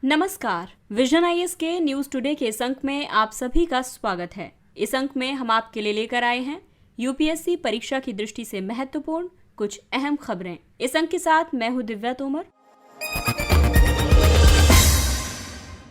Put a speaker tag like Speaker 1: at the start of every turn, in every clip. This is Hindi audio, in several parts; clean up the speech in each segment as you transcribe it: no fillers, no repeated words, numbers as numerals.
Speaker 1: नमस्कार। विजन आईएएस के न्यूज टुडे के इस अंक में आप सभी का स्वागत है। इस अंक में हम आपके लिए लेकर आए हैं यूपीएससी परीक्षा की दृष्टि से महत्वपूर्ण कुछ अहम खबरें। इस अंक के साथ मैं हूं दिव्या तोमर।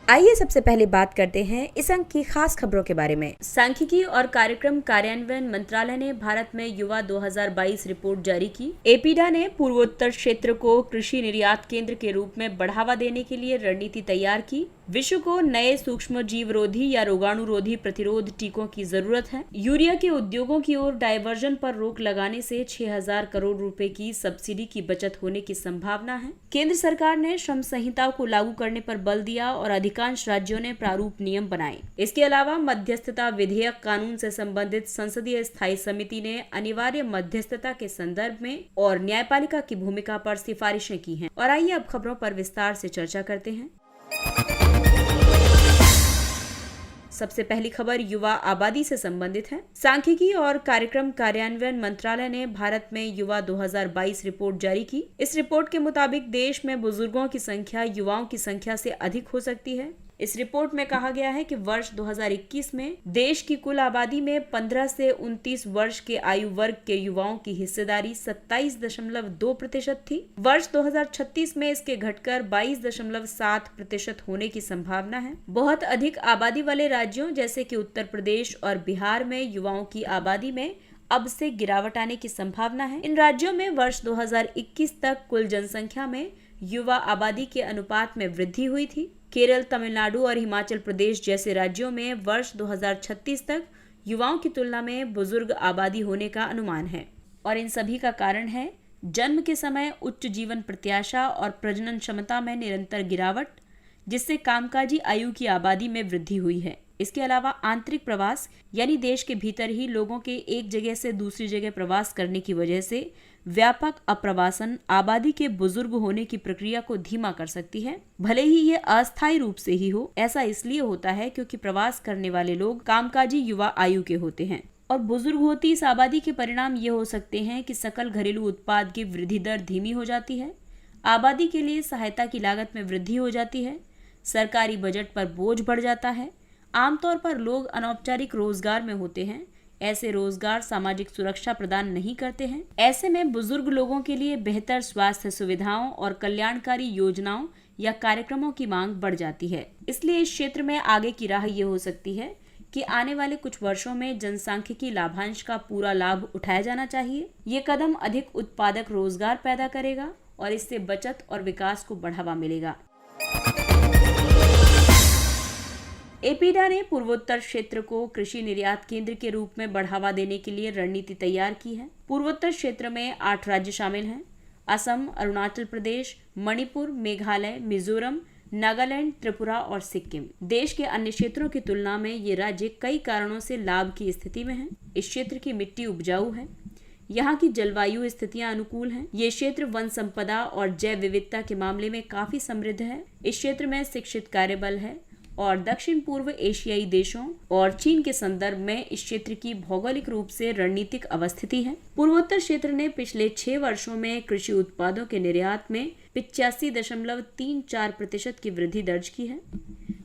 Speaker 1: आइए सबसे पहले बात करते हैं इस अंक की खास खबरों के बारे में। सांख्यिकी और कार्यक्रम कार्यान्वयन मंत्रालय ने भारत में युवा 2022 रिपोर्ट जारी की। एपीडा ने पूर्वोत्तर क्षेत्र को कृषि निर्यात केंद्र के रूप में बढ़ावा देने के लिए रणनीति तैयार की। विश्व को नए सूक्ष्म जीवरोधी या रोगाणुरोधी प्रतिरोध टीकों की जरूरत है। यूरिया के उद्योगों की ओर डायवर्जन पर रोक लगाने से 6000 करोड़ रुपए की सब्सिडी की बचत होने की संभावना है। केंद्र सरकार ने श्रम संहिता को लागू करने पर बल दिया और अधिकांश राज्यों ने प्रारूप नियम बनाए। इसके अलावा मध्यस्थता विधेयक कानून से संबंधित संसदीय स्थायी समिति ने अनिवार्य मध्यस्थता के संदर्भ में और न्यायपालिका की भूमिका पर सिफारिशें की हैं। और आइए अब खबरों पर विस्तार से चर्चा करते हैं। सबसे पहली खबर युवा आबादी से संबंधित है। सांख्यिकी और कार्यक्रम कार्यान्वयन मंत्रालय ने भारत में युवा 2022 रिपोर्ट जारी की। इस रिपोर्ट के मुताबिक देश में बुजुर्गों की संख्या युवाओं की संख्या से अधिक हो सकती है। इस रिपोर्ट में कहा गया है कि वर्ष 2021 में देश की कुल आबादी में 15 से 29 वर्ष के आयु वर्ग के युवाओं की हिस्सेदारी 27.2% थी। वर्ष 2036 में इसके घटकर 22.7% होने की संभावना है। बहुत अधिक आबादी वाले राज्यों जैसे कि उत्तर प्रदेश और बिहार में युवाओं की आबादी में अब से गिरावट आने की संभावना है। इन राज्यों में वर्ष 2021 तक कुल जनसंख्या में युवा आबादी के अनुपात में वृद्धि हुई थी। केरल, तमिलनाडु और हिमाचल प्रदेश जैसे राज्यों में वर्ष 2036 तक युवाओं की तुलना में बुजुर्ग आबादी होने का अनुमान है और इन सभी का कारण है जन्म के समय उच्च जीवन प्रत्याशा और प्रजनन क्षमता में निरंतर गिरावट, जिससे कामकाजी आयु की आबादी में वृद्धि हुई है। इसके अलावा आंतरिक प्रवास यानी देश के भीतर ही लोगों के एक जगह से दूसरी जगह प्रवास करने की वजह से व्यापक अप्रवासन आबादी के बुजुर्ग होने की प्रक्रिया को धीमा कर सकती है। भले ही ये अस्थायी रूप से ही हो, ऐसा इसलिए होता है क्योंकि प्रवास करने वाले लोग कामकाजी युवा आयु के होते हैं और बुजुर्ग होती इस आबादी के परिणाम ये हो सकते हैं कि सकल घरेलू उत्पाद की वृद्धि दर धीमी हो जाती है, आबादी के लिए सहायता की लागत में वृद्धि हो जाती है, सरकारी बजट पर बोझ बढ़ जाता है। आमतौर पर लोग अनौपचारिक रोजगार में होते हैं। ऐसे रोजगार सामाजिक सुरक्षा प्रदान नहीं करते हैं। ऐसे में बुजुर्ग लोगों के लिए बेहतर स्वास्थ्य सुविधाओं और कल्याणकारी योजनाओं या कार्यक्रमों की मांग बढ़ जाती है। इसलिए इस क्षेत्र में आगे की राह ये हो सकती है कि आने वाले कुछ वर्षों में जनसांख्यिकी लाभांश का पूरा लाभ उठाया जाना चाहिए। ये कदम अधिक उत्पादक रोजगार पैदा करेगा और इससे बचत और विकास को बढ़ावा मिलेगा। एपीडा ने पूर्वोत्तर क्षेत्र को कृषि निर्यात केंद्र के रूप में बढ़ावा देने के लिए रणनीति तैयार की है। पूर्वोत्तर क्षेत्र में 8 राज्य शामिल हैं: असम, अरुणाचल प्रदेश, मणिपुर, मेघालय, मिजोरम, नागालैंड, त्रिपुरा और सिक्किम। देश के अन्य क्षेत्रों की तुलना में ये राज्य कई कारणों से लाभ की स्थिति में हैं। इस क्षेत्र की मिट्टी उपजाऊ है, यहाँ की जलवायु स्थितियां अनुकूल हैं। ये क्षेत्र वन संपदा और जैव विविधता के मामले में काफी समृद्ध है। इस क्षेत्र में शिक्षित कार्यबल है और दक्षिण पूर्व एशियाई देशों और चीन के संदर्भ में इस क्षेत्र की भौगोलिक रूप से रणनीतिक अवस्थिति है। पूर्वोत्तर क्षेत्र ने पिछले 6 वर्षों में कृषि उत्पादों के निर्यात में 85.34% की वृद्धि दर्ज की है।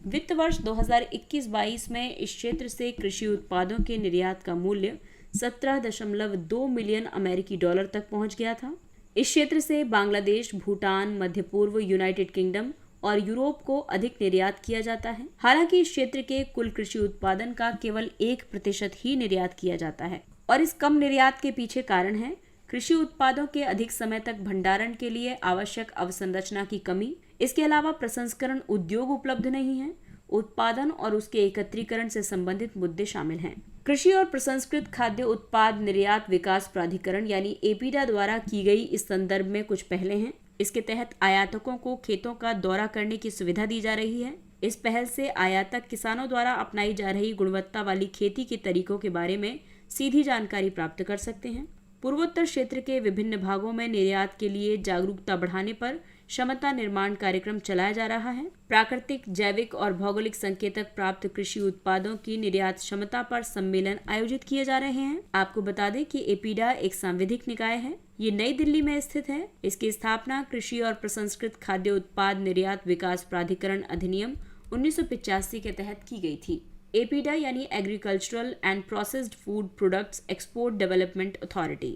Speaker 1: वित्त वर्ष 2021-22 में इस क्षेत्र से कृषि उत्पादों के निर्यात का मूल्य 17.2 मिलियन अमेरिकी डॉलर तक पहुंच गया था। इस क्षेत्र से बांग्लादेश, भूटान, मध्य पूर्व, यूनाइटेड किंगडम और यूरोप को अधिक निर्यात किया जाता है। हालांकि इस क्षेत्र के कुल कृषि उत्पादन का केवल 1% ही निर्यात किया जाता है और इस कम निर्यात के पीछे कारण है कृषि उत्पादों के अधिक समय तक भंडारण के लिए आवश्यक अवसंरचना की कमी। इसके अलावा प्रसंस्करण उद्योग उपलब्ध नहीं है। उत्पादन और उसके एकत्रीकरण से संबंधित मुद्दे शामिल हैं। कृषि और प्रसंस्कृत खाद्य उत्पाद निर्यात विकास प्राधिकरण यानी एपीडा द्वारा की गई इस संदर्भ में कुछ पहले हैं। इसके तहत आयातकों को खेतों का दौरा करने की सुविधा दी जा रही है। इस पहल से आयातक किसानों द्वारा अपनाई जा रही गुणवत्ता वाली खेती के तरीकों के बारे में सीधी जानकारी प्राप्त कर सकते हैं। पूर्वोत्तर क्षेत्र के विभिन्न भागों में निर्यात के लिए जागरूकता बढ़ाने पर क्षमता निर्माण कार्यक्रम चलाया जा रहा है। प्राकृतिक, जैविक और भौगोलिक संकेतक प्राप्त कृषि उत्पादों की निर्यात क्षमता पर सम्मेलन आयोजित किए जा रहे हैं। आपको बता दें कि एपीडा एक सांविधिक निकाय है। ये नई दिल्ली में स्थित है। इसकी स्थापना कृषि और प्रसंस्कृत खाद्य उत्पाद निर्यात विकास प्राधिकरण अधिनियम 1985 के तहत की गई थी। एपीडा यानी agricultural and processed food products export development authority.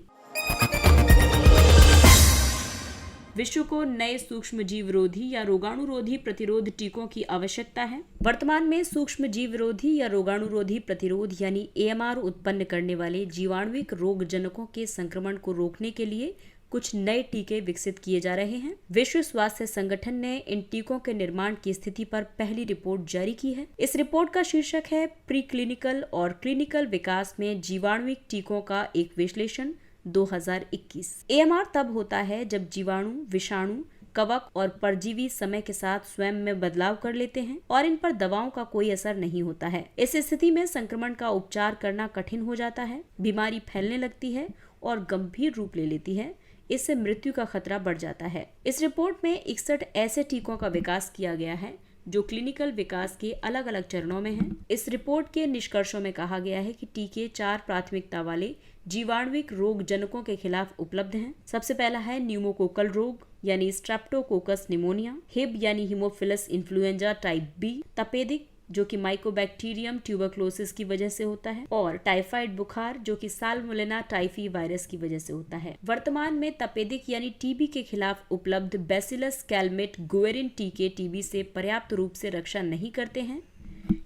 Speaker 1: विश्व को नए सूक्ष्म जीव विरोधी या रोगाणुरोधी प्रतिरोध टीकों की आवश्यकता है। वर्तमान में सूक्ष्म जीव विरोधी या रोगाणुरोधी प्रतिरोध यानी एएमआर उत्पन्न करने वाले जीवाणुविक रोगजनकों के संक्रमण को रोकने के लिए कुछ नए टीके विकसित किए जा रहे हैं। विश्व स्वास्थ्य संगठन ने इन टीकों के निर्माण की स्थिति पर पहली रिपोर्ट जारी की है। इस रिपोर्ट का शीर्षक है प्री क्लिनिकल और क्लिनिकल विकास में जीवाणुविक टीकों का एक विश्लेषण 2021। एएमआर तब होता है जब जीवाणु, विषाणु, कवक और परजीवी समय के साथ स्वयं में बदलाव कर लेते हैं और इन पर दवाओं का कोई असर नहीं होता है। इस स्थिति में संक्रमण का उपचार करना कठिन हो जाता है, बीमारी फैलने लगती है और गंभीर रूप ले लेती है। इससे मृत्यु का खतरा बढ़ जाता है। इस रिपोर्ट में 61 ऐसे टीकों का विकास किया गया है जो क्लिनिकल विकास के अलग अलग चरणों में हैं। इस रिपोर्ट के निष्कर्षों में कहा गया है कि टीके 4 प्राथमिकता वाले जीवाणुविक रोगजनकों के खिलाफ उपलब्ध हैं। सबसे पहला है न्यूमोकोकल रोग यानी स्ट्रेप्टोकोकस निमोनिया, हिब यानी हीमोफिलस इन्फ्लुएंजा टाइप बी, तपेदिक जो कि माइकोबैक्टीरियम ट्यूबरक्लोसिस की वजह से होता है, और टाइफाइड बुखार जो कि साल्मोनेला टाइफी वायरस की वजह से होता है। वर्तमान में तपेदिक यानी टीबी के खिलाफ उपलब्ध बैसिलस कैलमेट गुएरिन टीके टीबी से पर्याप्त रूप से रक्षा नहीं करते हैं।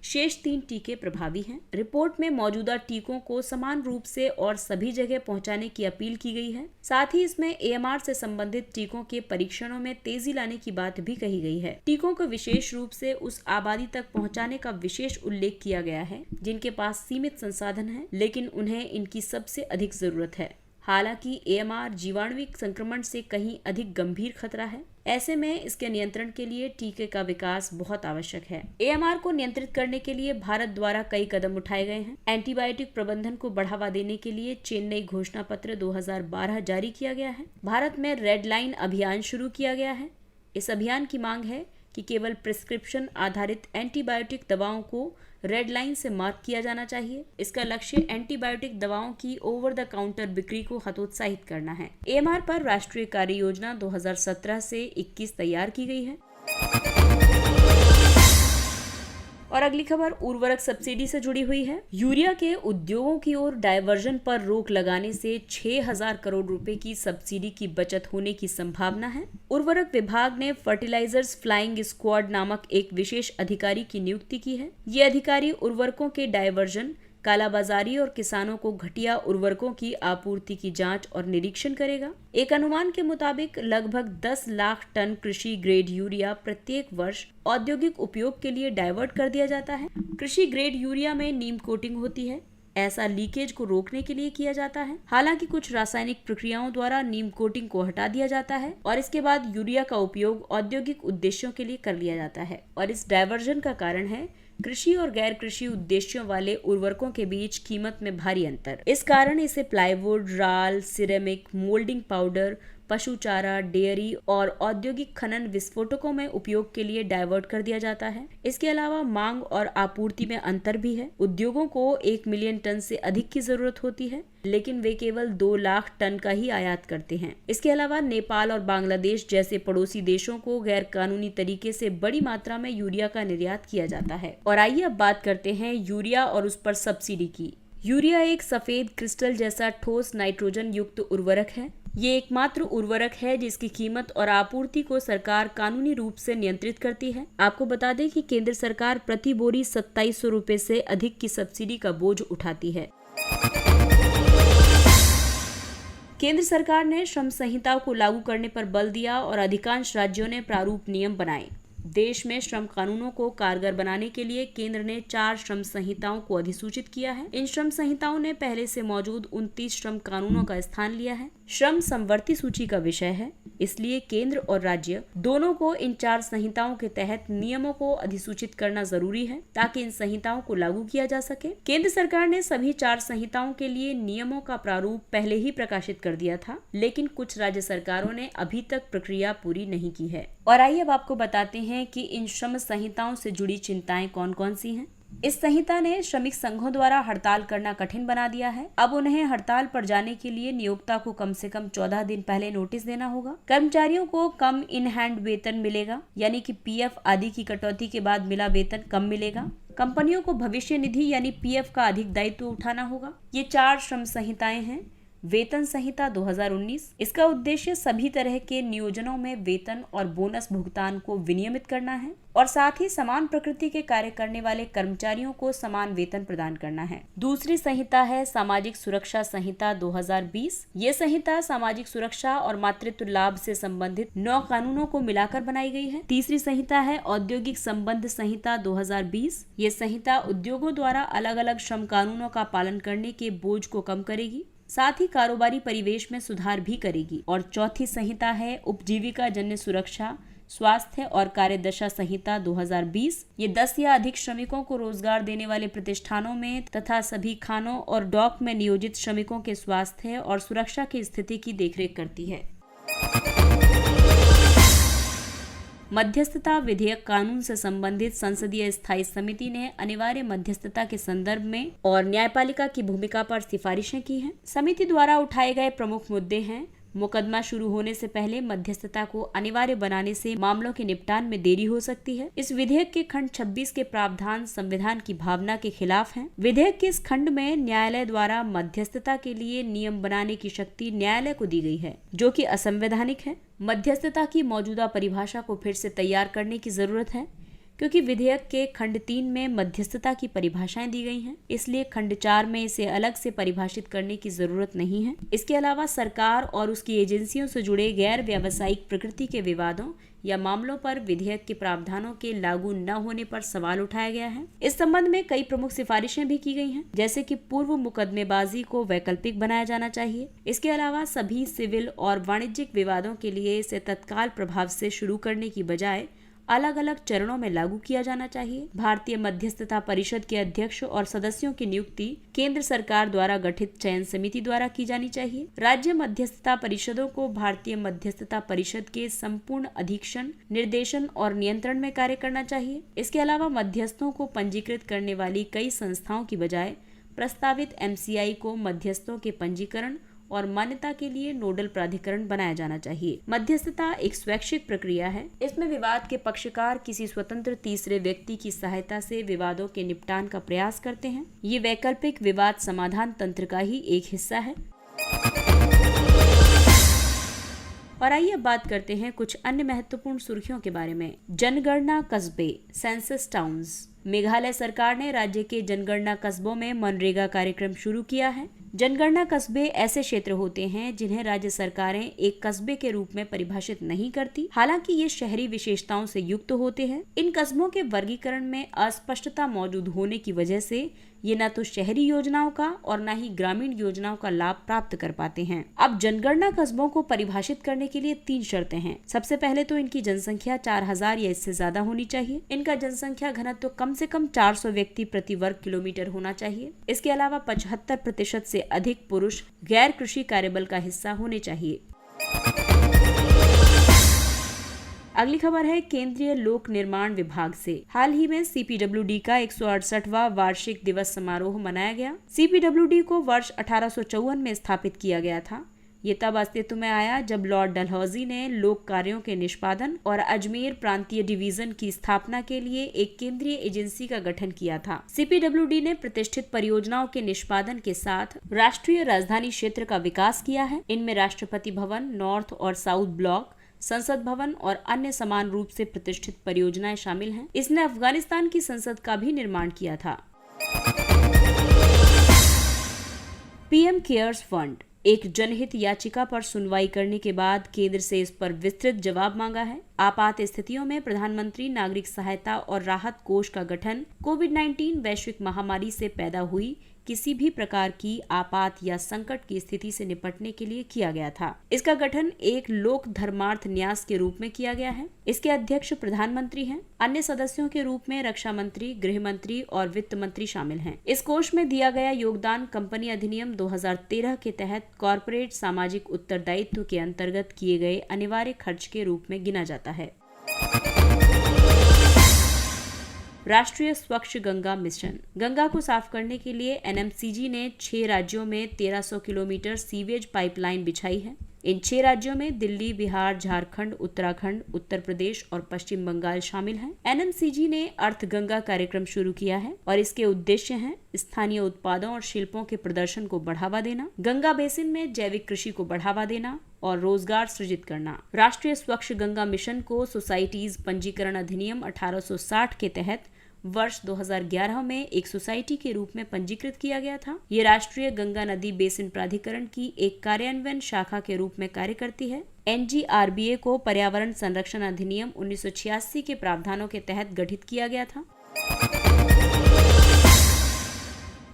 Speaker 1: शेष 3 टीके प्रभावी हैं। रिपोर्ट में मौजूदा टीकों को समान रूप से और सभी जगह पहुंचाने की अपील की गई है। साथ ही इसमें एएमआर से संबंधित टीकों के परीक्षणों में तेजी लाने की बात भी कही गई है। टीकों को विशेष रूप से उस आबादी तक पहुंचाने का विशेष उल्लेख किया गया है जिनके पास सीमित संसाधन है, लेकिन उन्हें इनकी सबसे अधिक जरूरत है। हालांकि एएमआर जीवाणुविक संक्रमण से कहीं अधिक गंभीर खतरा है। ऐसे में इसके नियंत्रण के लिए टीके का विकास बहुत आवश्यक है। एएमआर को नियंत्रित करने के लिए भारत द्वारा कई कदम उठाए गए हैं। एंटीबायोटिक प्रबंधन को बढ़ावा देने के लिए चेन्नई घोषणा पत्र 2012 जारी किया गया है। भारत में रेड लाइन अभियान शुरू किया गया है। इस अभियान की मांग है कि केवल प्रिस्क्रिप्शन आधारित एंटीबायोटिक दवाओं को रेड लाइन से मार्क किया जाना चाहिए। इसका लक्ष्य एंटीबायोटिक दवाओं की ओवर द काउंटर बिक्री को हतोत्साहित करना है। एएमआर पर राष्ट्रीय कार्य योजना 2017 से 21 तैयार की गई है। और अगली खबर उर्वरक सब्सिडी से जुड़ी हुई है। यूरिया के उद्योगों की ओर डायवर्जन पर रोक लगाने से 6000 करोड़ रुपए की सब्सिडी की बचत होने की संभावना है। उर्वरक विभाग ने फर्टिलाइजर्स फ्लाइंग स्क्वाड नामक एक विशेष अधिकारी की नियुक्ति की है। ये अधिकारी उर्वरकों के डायवर्जन, कालाबाजारी और किसानों को घटिया उर्वरकों की आपूर्ति की जांच और निरीक्षण करेगा। एक अनुमान के मुताबिक लगभग 10 लाख टन कृषि ग्रेड यूरिया प्रत्येक वर्ष औद्योगिक उपयोग के लिए डाइवर्ट कर दिया जाता है। कृषि ग्रेड यूरिया में नीम कोटिंग होती है। ऐसा लीकेज को रोकने के लिए किया जाता है। हालांकि कुछ रासायनिक प्रक्रियाओं द्वारा नीम कोटिंग को हटा दिया जाता है और इसके बाद यूरिया का उपयोग औद्योगिक उद्देश्यों के लिए कर लिया जाता है। और इस डायवर्जन का कारण है कृषि और गैर कृषि उद्देश्यों वाले उर्वरकों के बीच कीमत में भारी अंतर। इस कारण इसे प्लाईवुड, राल, सिरेमिक, मोल्डिंग पाउडर, पशु चारा, डेयरी और औद्योगिक खनन विस्फोटकों में उपयोग के लिए डाइवर्ट कर दिया जाता है। इसके अलावा मांग और आपूर्ति में अंतर भी है। उद्योगों को 1 मिलियन टन से अधिक की जरूरत होती है, लेकिन वे केवल 2 लाख टन का ही आयात करते हैं। इसके अलावा नेपाल और बांग्लादेश जैसे पड़ोसी देशों को गैर कानूनी तरीके से बड़ी मात्रा में यूरिया का निर्यात किया जाता है। और आइए अब बात करते हैं यूरिया और उस पर सब्सिडी की। यूरिया एक सफेद क्रिस्टल जैसा ठोस नाइट्रोजन युक्त उर्वरक है। ये एकमात्र उर्वरक है जिसकी कीमत और आपूर्ति को सरकार कानूनी रूप से नियंत्रित करती है। आपको बता दें कि केंद्र सरकार प्रति बोरी 2700 रुपए से अधिक की सब्सिडी का बोझ उठाती है। केंद्र सरकार ने श्रम संहिता को लागू करने पर बल दिया और अधिकांश राज्यों ने प्रारूप नियम बनाए। देश में श्रम कानूनों को कारगर बनाने के लिए केंद्र ने 4 श्रम संहिताओं को अधिसूचित किया है। इन श्रम संहिताओं ने पहले से मौजूद 29 श्रम कानूनों का स्थान लिया है। श्रम समवर्ती सूची का विषय है। इसलिए केंद्र और राज्य दोनों को इन 4 संहिताओं के तहत नियमों को अधिसूचित करना जरूरी है ताकि इन संहिताओं को लागू किया जा सके। केंद्र सरकार ने सभी 4 संहिताओं के लिए नियमों का प्रारूप पहले ही प्रकाशित कर दिया था, लेकिन कुछ राज्य सरकारों ने अभी तक प्रक्रिया पूरी नहीं की है। और आइए अब आपको बताते हैं कि इन श्रम संहिताओं से जुड़ी चिंताएं कौन कौन सी हैं। इस संहिता ने श्रमिक संघों द्वारा हड़ताल करना कठिन बना दिया है। अब उन्हें हड़ताल पर जाने के लिए नियोक्ता को कम से कम 14 दिन पहले नोटिस देना होगा। कर्मचारियों को कम इन हैंड वेतन मिलेगा, यानी कि पीएफ आदि की कटौती के बाद मिला वेतन कम मिलेगा। कंपनियों को भविष्य निधि यानी पीएफ का अधिक दायित्व उठाना होगा। ये 4 श्रम संहिताएं हैं। वेतन संहिता 2019, इसका उद्देश्य सभी तरह के नियोजनों में वेतन और बोनस भुगतान को विनियमित करना है और साथ ही समान प्रकृति के कार्य करने वाले कर्मचारियों को समान वेतन प्रदान करना है। दूसरी संहिता है सामाजिक सुरक्षा संहिता 2020। ये संहिता सामाजिक सुरक्षा और मातृत्व लाभ से संबंधित 9 कानूनों को मिलाकर बनाई गई है। तीसरी संहिता है औद्योगिक संबंध संहिता 2020। ये संहिता उद्योगों द्वारा अलग अलग श्रम कानूनों का पालन करने के बोझ को कम करेगी, साथ ही कारोबारी परिवेश में सुधार भी करेगी। और चौथी संहिता है उपजीविका जन्य सुरक्षा, स्वास्थ्य और कार्यदशा संहिता 2020। ये 10 या अधिक श्रमिकों को रोजगार देने वाले प्रतिष्ठानों में तथा सभी खानों और डॉक में नियोजित श्रमिकों के स्वास्थ्य और सुरक्षा की स्थिति की देखरेख करती है। मध्यस्थता विधेयक कानून से संबंधित संसदीय स्थायी समिति ने अनिवार्य मध्यस्थता के संदर्भ में और न्यायपालिका की भूमिका पर सिफारिशें की हैं। समिति द्वारा उठाए गए प्रमुख मुद्दे हैं: मुकदमा शुरू होने से पहले मध्यस्थता को अनिवार्य बनाने से मामलों के निपटान में देरी हो सकती है। इस विधेयक के खंड 26 के प्रावधान संविधान की भावना के खिलाफ हैं। विधेयक के इस खंड में न्यायालय द्वारा मध्यस्थता के लिए नियम बनाने की शक्ति न्यायालय को दी गई है, जो कि असंवैधानिक है। मध्यस्थता की मौजूदा परिभाषा को फिर से तैयार करने की जरूरत है, क्योंकि विधेयक के खंड 3 में मध्यस्थता की परिभाषाएं दी गई हैं, इसलिए खंड 4 में इसे अलग से परिभाषित करने की जरूरत नहीं है। इसके अलावा सरकार और उसकी एजेंसियों से जुड़े गैर व्यावसायिक प्रकृति के विवादों या मामलों पर विधेयक के प्रावधानों के लागू न होने पर सवाल उठाया गया है। इस संबंध में कई प्रमुख सिफारिशें भी की गई हैं, जैसे कि पूर्व मुकदमेबाजी को वैकल्पिक बनाया जाना चाहिए। इसके अलावा सभी सिविल और वाणिज्यिक विवादों के लिए इसे तत्काल प्रभाव से शुरू करने की बजाय अलग अलग चरणों में लागू किया जाना चाहिए। भारतीय मध्यस्थता परिषद के अध्यक्ष और सदस्यों की नियुक्ति केंद्र सरकार द्वारा गठित चयन समिति द्वारा की जानी चाहिए। राज्य मध्यस्थता परिषदों को भारतीय मध्यस्थता परिषद के संपूर्ण अधीक्षण, निर्देशन और नियंत्रण में कार्य करना चाहिए। इसके अलावा मध्यस्थों को पंजीकृत करने वाली कई संस्थाओं की बजाय प्रस्तावित MCI को मध्यस्थों के पंजीकरण और मान्यता के लिए नोडल प्राधिकरण बनाया जाना चाहिए। मध्यस्थता एक स्वैच्छिक प्रक्रिया है। इसमें विवाद के पक्षकार किसी स्वतंत्र तीसरे व्यक्ति की सहायता से विवादों के निपटान का प्रयास करते हैं। ये वैकल्पिक विवाद समाधान तंत्र का ही एक हिस्सा है। और आइए अब बात करते हैं कुछ अन्य महत्वपूर्ण सुर्खियों के बारे में। जनगणना कस्बे, सेंसस टाउन्स। मेघालय सरकार ने राज्य के जनगणना कस्बों में मनरेगा कार्यक्रम शुरू किया है। जनगणना कस्बे ऐसे क्षेत्र होते हैं जिन्हें राज्य सरकारें एक कस्बे के रूप में परिभाषित नहीं करती, हालांकि ये शहरी विशेषताओं से युक्त होते हैं। इन कस्बों के वर्गीकरण में अस्पष्टता मौजूद होने की वजह से ये न तो शहरी योजनाओं का और न ही ग्रामीण योजनाओं का लाभ प्राप्त कर पाते हैं। अब जनगणना कस्बों को परिभाषित करने के लिए 3 शर्तें हैं। सबसे पहले तो इनकी जनसंख्या 4000 या इससे ज्यादा होनी चाहिए। इनका जनसंख्या घनत्व कम से कम 400 व्यक्ति प्रति वर्ग किलोमीटर होना चाहिए। इसके अलावा 75% से अधिक पुरुष गैर कृषि कार्यबल का हिस्सा होने चाहिए। अगली खबर है केंद्रीय लोक निर्माण विभाग से। हाल ही में CPWD का 168वां वार्षिक दिवस समारोह मनाया गया। CPWD को वर्ष 1854 में स्थापित किया गया था। ये तब अस्तित्व में आया जब लॉर्ड डलहौजी ने लोक कार्यों के निष्पादन और अजमेर प्रांतीय डिवीजन की स्थापना के लिए एक केंद्रीय एजेंसी का गठन किया था। CPWD ने प्रतिष्ठित परियोजनाओं के निष्पादन के साथ राष्ट्रीय राजधानी क्षेत्र का विकास किया है। इनमें राष्ट्रपति भवन, नॉर्थ और साउथ ब्लॉक, संसद भवन और अन्य समान रूप से प्रतिष्ठित परियोजनाएं शामिल हैं। इसने अफगानिस्तान की संसद का भी निर्माण किया था। PM cares fund. एक जनहित याचिका पर सुनवाई करने के बाद केंद्र से इस पर विस्तृत जवाब मांगा है। आपात स्थितियों में प्रधानमंत्री नागरिक सहायता और राहत कोष का गठन कोविड-19 वैश्विक महामारी से पैदा हुई किसी भी प्रकार की आपात या संकट की स्थिति से निपटने के लिए किया गया था। इसका गठन एक लोक धर्मार्थ न्यास के रूप में किया गया है। इसके अध्यक्ष प्रधानमंत्री हैं। अन्य सदस्यों के रूप में रक्षा मंत्री, गृह मंत्री और वित्त मंत्री शामिल हैं। इस कोष में दिया गया योगदान कंपनी अधिनियम 2013 के तहत कॉर्पोरेट सामाजिक उत्तरदायित्व के अंतर्गत किए गए अनिवार्य खर्च के रूप में गिना जाता है। राष्ट्रीय स्वच्छ गंगा मिशन। गंगा को साफ करने के लिए एनएमसीजी ने 6 राज्यों में 1300 किलोमीटर सीवेज पाइपलाइन बिछाई है। इन 6 राज्यों में दिल्ली, बिहार, झारखंड, उत्तराखंड, उत्तर प्रदेश और पश्चिम बंगाल शामिल हैं। एनएमसीजी ने अर्थ गंगा कार्यक्रम शुरू किया है और इसके उद्देश्य हैं स्थानीय उत्पादों और शिल्पों के प्रदर्शन को बढ़ावा देना, गंगा बेसिन में जैविक कृषि को बढ़ावा देना और रोजगार सृजित करना। राष्ट्रीय स्वच्छ गंगा मिशन को सोसाइटीज पंजीकरण अधिनियम 1860 के तहत वर्ष 2011 में एक सोसाइटी के रूप में पंजीकृत किया गया था। ये राष्ट्रीय गंगा नदी बेसिन प्राधिकरण की एक कार्यान्वयन शाखा के रूप में कार्य करती है। एनजीआरबीए को पर्यावरण संरक्षण अधिनियम 1986 के प्रावधानों के तहत गठित किया गया था।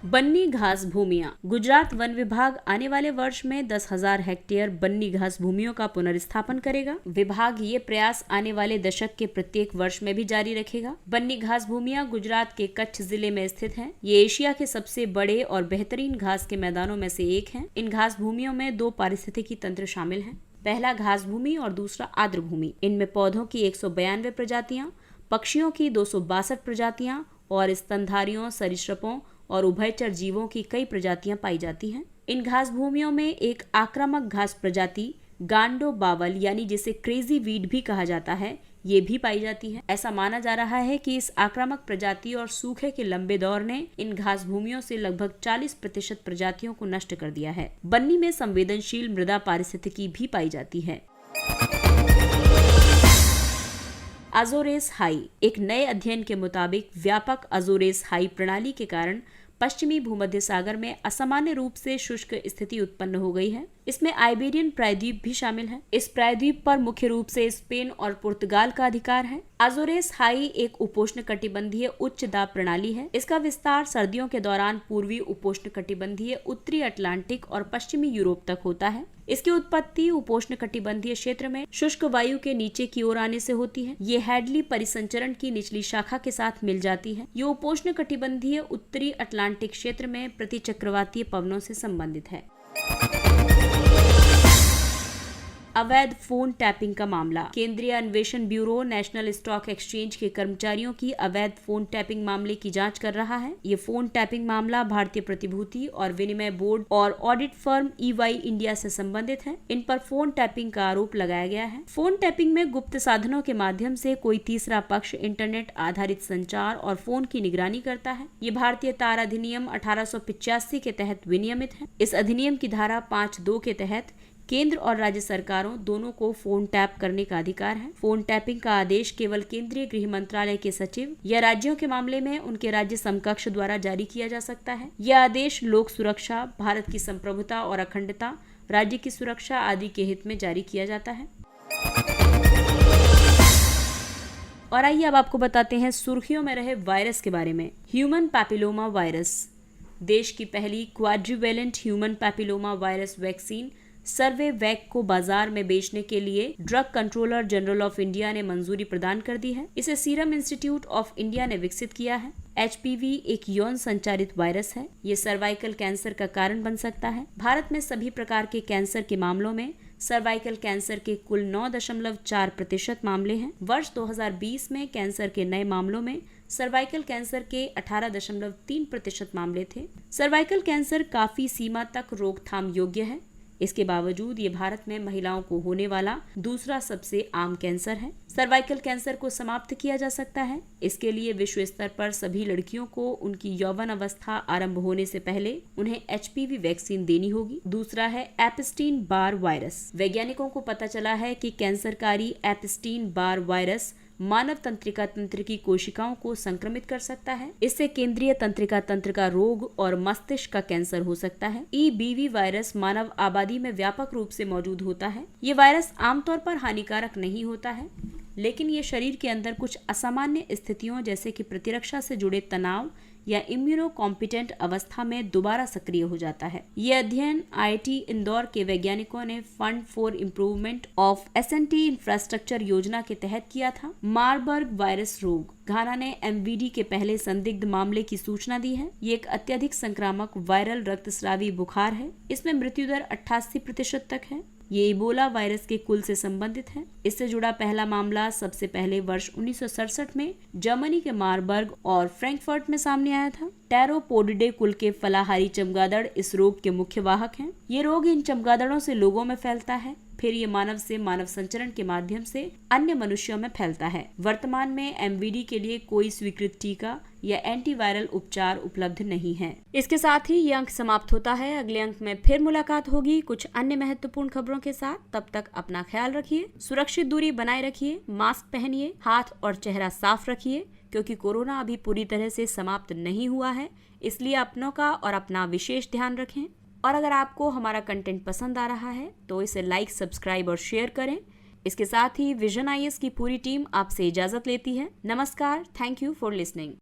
Speaker 1: बन्नी घास भूमियां। गुजरात वन विभाग आने वाले वर्ष में 10,000 हेक्टेयर बन्नी घास भूमियों का पुनर्स्थापन करेगा। विभाग ये प्रयास आने वाले दशक के प्रत्येक वर्ष में भी जारी रखेगा। बन्नी घास भूमियां गुजरात के कच्छ जिले में स्थित हैं। ये एशिया के सबसे बड़े और बेहतरीन घास के मैदानों में से एक है। इन घास भूमियों में 2 पारिस्थितिकी तंत्र शामिल हैं। पहला घास भूमि और दूसरा आर्द्र भूमि। इनमें पौधों की 192 प्रजातियां, पक्षियों की 262 प्रजातियां और स्तनधारियों, सरीसृपों और उभयचर जीवों की कई प्रजातियां पाई जाती हैं। इन घास भूमियों में एक आक्रामक घास प्रजाति गांडो बावल यानी जिसे क्रेजी वीड भी कहा जाता है, ये भी पाई जाती है। ऐसा माना जा रहा है कि इस आक्रामक प्रजाति और सूखे के लंबे दौर ने इन घास भूमियों से लगभग 40% प्रजातियों को नष्ट कर दिया है। बन्नी में संवेदनशील मृदा पारिस्थितिकी भी पाई जाती है। Azores high. एक नए अध्ययन के मुताबिक व्यापक अज़ोरेस हाई प्रणाली के कारण पश्चिमी भूमध्य सागर में असामान्य रूप से शुष्क स्थिति उत्पन्न हो गई है। इसमें आइबेरियन प्रायद्वीप भी शामिल है। इस प्रायद्वीप पर मुख्य रूप से स्पेन और पुर्तगाल का अधिकार है। अज़ोरेस हाई एक उपोष्णकटिबंधीय उच्च दाब प्रणाली है। इसका विस्तार सर्दियों के दौरान पूर्वी उपोष्णकटिबंधीय, उत्तरी अटलांटिक और पश्चिमी यूरोप तक होता है। इसकी उत्पत्ति उपोष्णकटिबंधीय क्षेत्र में शुष्क वायु के नीचे की ओर आने से होती है। ये हैडली परिसंचरण की निचली शाखा के साथ मिल जाती है। ये उपोष्णकटिबंधीय उत्तरी अटलांटिक क्षेत्र में प्रतिचक्रवातीय पवनों से संबंधित है। अवैध फोन टैपिंग का मामला। केंद्रीय अन्वेषण ब्यूरो नेशनल स्टॉक एक्सचेंज के कर्मचारियों की अवैध फोन टैपिंग मामले की जांच कर रहा है। ये फोन टैपिंग मामला भारतीय प्रतिभूति और विनिमय बोर्ड और ऑडिट फर्म EY इंडिया से संबंधित है। इन पर फोन टैपिंग का आरोप लगाया गया है। फोन टैपिंग में गुप्त साधनों के माध्यम से कोई तीसरा पक्ष इंटरनेट आधारित संचार और फोन की निगरानी करता है। ये भारतीय तार अधिनियम 1885 के तहत विनियमित है। इस अधिनियम की धारा 5(2) के तहत केंद्र और राज्य सरकारों दोनों को फोन टैप करने का अधिकार है। फोन टैपिंग का आदेश केवल केंद्रीय गृह मंत्रालय के सचिव या राज्यों के मामले में उनके राज्य समकक्ष द्वारा जारी किया जा सकता है। यह आदेश लोक सुरक्षा, भारत की संप्रभुता और अखंडता, राज्य की सुरक्षा आदि के हित में जारी किया जाता है। और आइए अब आपको बताते हैं सुर्खियों में रहे वायरस के बारे में। Human papilloma virus. देश की पहली quadrivalent human papilloma virus vaccine Cervavac को बाजार में बेचने के लिए Drug Controller General of India ने मंजूरी प्रदान कर दी है। इसे सीरम इंस्टीट्यूट ऑफ इंडिया ने विकसित किया है। HPV एक यौन संचारित वायरस है। ये सर्वाइकल कैंसर का कारण बन सकता है। भारत में सभी प्रकार के कैंसर के मामलों में सर्वाइकल कैंसर के कुल 9.4% मामले हैं। वर्ष 2020 में कैंसर के नए मामलों में सर्वाइकल कैंसर के 18.3% मामले थे। सर्वाइकल कैंसर काफी सीमा तक रोकथाम योग्य है। इसके बावजूद ये भारत में महिलाओं को होने वाला दूसरा सबसे आम कैंसर है। सर्वाइकल कैंसर को समाप्त किया जा सकता है। इसके लिए विश्व स्तर पर सभी लड़कियों को उनकी यौवन अवस्था आरंभ होने से पहले उन्हें HPV वैक्सीन देनी होगी। दूसरा है एप्स्टीन बार वायरस। वैज्ञानिकों को पता चला है कि कैंसरकारी एप्स्टीन बार वायरस मानव तंत्रिका तंत्र की कोशिकाओं को संक्रमित कर सकता है। इससे केंद्रीय तंत्रिका तंत्र का रोग और मस्तिष्क का कैंसर हो सकता है। EBV वायरस मानव आबादी में व्यापक रूप से मौजूद होता है। ये वायरस आमतौर पर हानिकारक नहीं होता है, लेकिन ये शरीर के अंदर कुछ असामान्य स्थितियों जैसे कि प्रतिरक्षा से जुड़े तनाव या इम्यूनो कॉम्पिटेंट अवस्था में दोबारा सक्रिय हो जाता है। ये अध्ययन IIT इंदौर के वैज्ञानिकों ने fund for improvement of SNT infrastructure योजना के तहत किया था। मारबर्ग वायरस रोग, घाना ने MVD के पहले संदिग्ध मामले की सूचना दी है। ये एक अत्यधिक संक्रामक वायरल रक्तस्रावी बुखार है। इसमें मृत्यु दर 88% तक है। ये इबोला वायरस के कुल से संबंधित है। इससे जुड़ा पहला मामला सबसे पहले वर्ष 1967 में जर्मनी के मारबर्ग और फ्रैंकफर्ट में सामने आया था। टेरोपोडिडे कुल के फलाहारी चमगादड़ इस रोग के मुख्य वाहक हैं। ये रोग इन चमगादड़ों से लोगों में फैलता है, फिर ये मानव से मानव संचरण के माध्यम से अन्य मनुष्यों में फैलता है। वर्तमान में MVD के लिए कोई स्वीकृत टीका या एंटीवायरल उपचार उपलब्ध नहीं है। इसके साथ ही ये अंक समाप्त होता है। अगले अंक में फिर मुलाकात होगी कुछ अन्य महत्वपूर्ण खबरों के साथ। तब तक अपना ख्याल रखिए, सुरक्षित दूरी बनाए रखिए, मास्क पहनिए, हाथ और चेहरा साफ रखिए, क्योंकि कोरोना अभी पूरी तरह से समाप्त नहीं हुआ है। इसलिए अपनों का और अपना विशेष ध्यान रखें। और अगर आपको हमारा कंटेंट पसंद आ रहा है तो इसे लाइक, सब्सक्राइब और शेयर करें। इसके साथ ही विजन IAS की पूरी टीम आपसे इजाजत लेती है। नमस्कार, थैंक यू फॉर लिसनिंग।